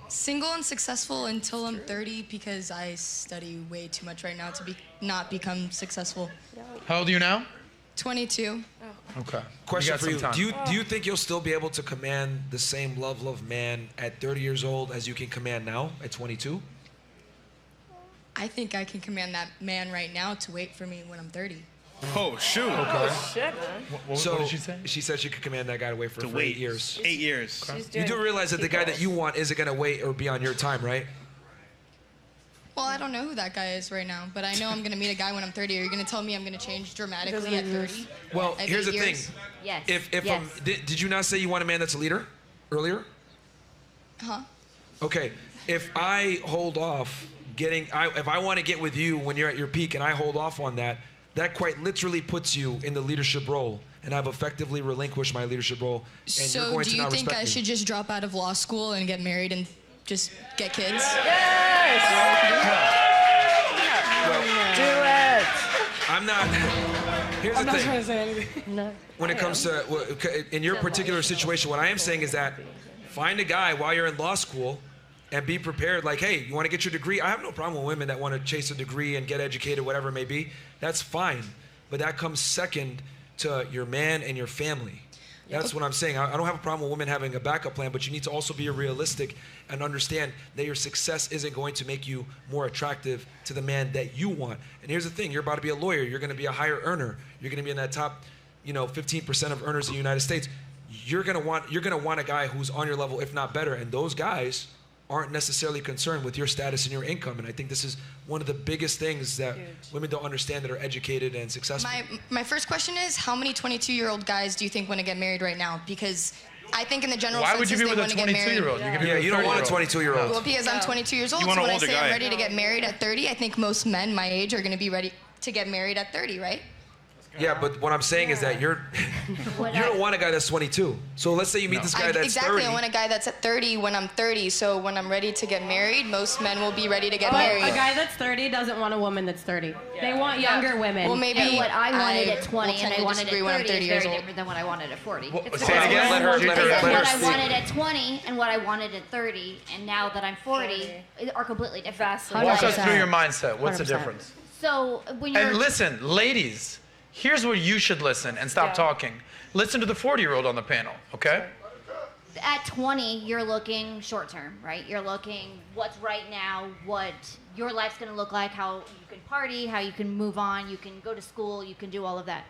Single and successful until I'm 30 because I study way too much right now to not become successful. How old are you now? 22. Okay. Question for you. Do you think you'll still be able to command the same level of man at 30 years old as you can command now at 22? I think I can command that man right now to wait for me when I'm 30. Oh, shoot. Okay. Oh, shit, man. What did she say? She said she could command that guy to wait for 8 years. 8 years. You do realize that the guy that you want isn't going to wait or be on your time, right? Well, I don't know who that guy is right now, but I know I'm going to meet a guy when I'm 30. Are you going to tell me I'm going to change dramatically at 30? Well, At here's the 8 thing. years? Yes. If did you not say you want a man that's a leader earlier? Huh? Okay. If I hold off if I want to get with you when you're at your peak and I hold off on that, that quite literally puts you in the leadership role. And I've effectively relinquished my leadership role. And you're going So do to you not think respect I me. should just drop out of law school and get married and just get kids? Yes! Do it! I'm not. Here's I'm the not thing. trying to say anything. No. When it comes to, in your particular situation, what I am saying is that find a guy while you're in law school and be prepared. Like, hey, you want to get your degree? I have no problem with women that want to chase a degree and get educated, whatever it may be. That's fine. But that comes second to your man and your family. That's what I'm saying. I don't have a problem with women having a backup plan, but you need to also be realistic and understand that your success isn't going to make you more attractive to the man that you want. And here's the thing, you're about to be a lawyer, you're gonna be a higher earner, you're gonna be in that top, 15% of earners in the United States. You're gonna want a guy who's on your level, if not better, and those guys aren't necessarily concerned with your status and your income. And I think this is one of the biggest things that women don't understand that are educated and successful. My first question is, how many 22-year-old guys do you think want to get married right now? Because I think in the general Why would you census, be they with a want to get married. 22-year-old? You don't want a 22-year-old. Well, because I'm 22 years old, You so want an when I older say guy. I'm ready to get married at 30, I think most men my age are going to be ready to get married at 30, right? Yeah, but what I'm saying is that you don't want a guy that's 22. So let's say you meet this guy that's exactly, 30. I want a guy that's at 30 when I'm 30. So when I'm ready to get married, most men will be ready to get But married. a guy that's 30 doesn't want a woman that's 30. They want younger women. Well, maybe And what I wanted at 20 will and I tend to wanted at disagree when I'm 30 is 30 years very old. different than what I wanted at 40. Say it It's again. Let her I said what I speak. wanted at 20 and what I wanted at 30 and now that I'm 40 are completely different. Walk us 100%. through your mindset. What's the 100%. difference? So when you're And listen, ladies, here's where you should listen and stop talking. Listen to the 40-year-old on the panel, okay? at 20, you're looking short term, right? You're looking what's right now, what your life's going to look like, how you can party, how you can move on, you can go to school, you can do all of that.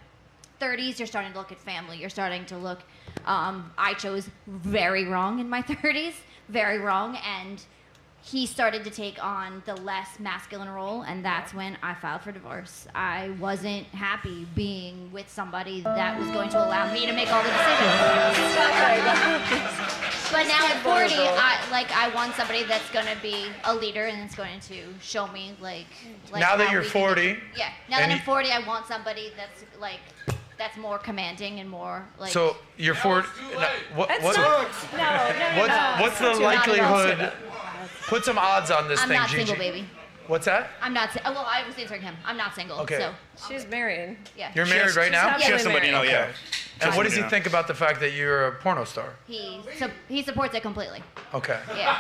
30s, you're starting to look at family. You're starting to look, I chose very wrong in my 30s, very wrong, and he started to take on the less masculine role, and that's when I filed for divorce. I wasn't happy being with somebody that was going to allow me to make all the decisions. But now at 40, I want somebody that's going to be a leader and it's going to show me like now that how you're we can 40. get- yeah. Now that I'm 40, I want somebody that's that's more commanding and more like. So you're 40. What's the Not likelihood? Put some odds on this I'm thing, not Gigi. single, baby. What's that? I'm not. Well, I was answering him. I'm not single. Okay. So She's married. yeah. You're married right now? happily She has somebody married. now, yeah. And what does he Yeah. think about the fact that you're a porno star? He supports it completely. Okay. Yeah.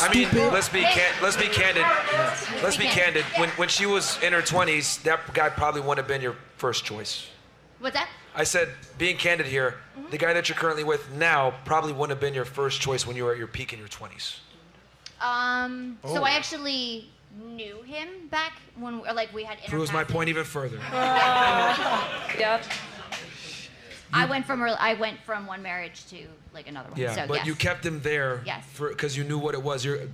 I mean, let's be candid. Let's be Be candid. candid. When she was in her 20s, that guy probably wouldn't have been your first choice. What's that? I said, being candid here, the guy that you're currently with now probably wouldn't have been your first choice when you were at your peak in your 20s. So I actually knew him back when we had Proves my point even further. Yep. I went from one marriage to another one. Yeah, so, but yes. you kept him there Yes. because you knew what it was. You're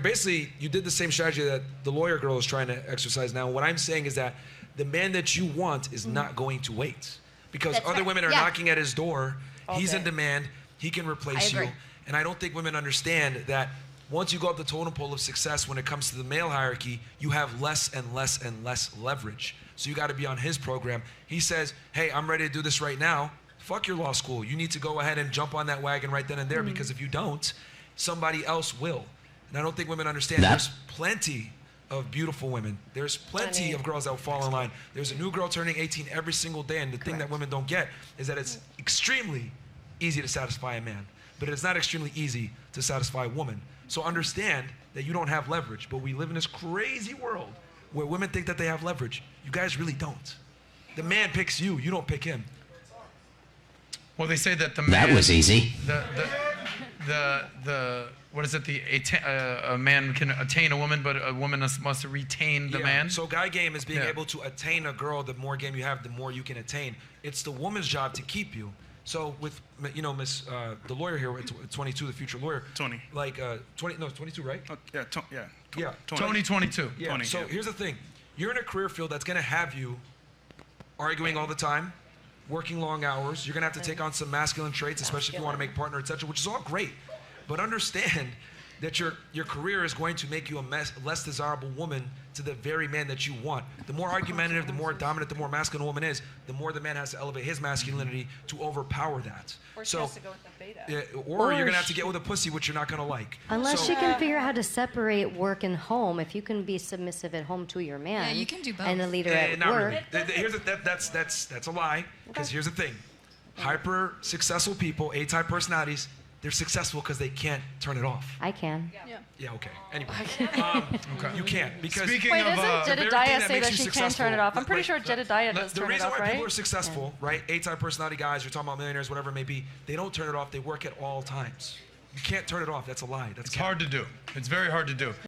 basically, you did the same strategy that the lawyer girl is trying to exercise now. What I'm saying is that the man that you want is not going to wait because That's other fair. women are Yeah. knocking at his door. He's in day. demand. He can replace I agree. you. And I don't think women understand that once you go up the totem pole of success when it comes to the male hierarchy, you have less and less and less leverage. So you got to be on his program. He says, hey, I'm ready to do this right now. Fuck your law school. You need to go ahead and jump on that wagon right then and there because if you don't, somebody else will. And I don't think women understand there's plenty of beautiful women. There's plenty of girls that will fall in line. There's a new girl turning 18 every single day, and the thing that women don't get is that it's extremely easy to satisfy a man. but it's not extremely easy to satisfy a woman. So understand that you don't have leverage, but we live in this crazy world where women think that they have leverage. You guys really don't. The man picks you, you don't pick him. Well, they say that the man. That was easy. What is it? A man can attain a woman, but a woman must retain the man. So guy game is being able to attain a girl. The more game you have, the more you can attain. It's the woman's job to keep you. So with, you know, Miss, the lawyer here, 22, the future lawyer. 20. Like, 22, right? Yeah, Yeah. Tony 22. Yeah. 20, So yeah. here's the thing. You're in a career field that's going to have you arguing all the time, working long hours. You're going to have to take on some masculine traits, especially if you want to make partner, etc., which is all great. But understand that your career is going to make you a less desirable woman to the very man that you want. The more argumentative, the more dominant, the more masculine a woman is, the more the man has to elevate his masculinity to overpower that. Or she has to go with the beta. Or you're going to have to get with a pussy, which you're not going to like. Unless So- you can figure out how to separate work and home. If you can be submissive at home to your man, Yeah, you can do both. and a leader at Not work. really. Here's that's a lie. Because here's the thing: hyper successful people, A-type personalities, they're successful because they can't turn it off. I can. Yeah. Okay. Anyway, you can't because Speaking Wait, of, doesn't the very thing Jedediah that say makes that you she can successful- turn it off? I'm pretty like, sure Jedediah does the turn it reason off, why people right? are successful, right? A-type personality guys, you're talking about millionaires, whatever it may be, they don't turn it off. They work at all times. You can't turn it off. That's a lie. That's it's hard to do. It's very hard to do.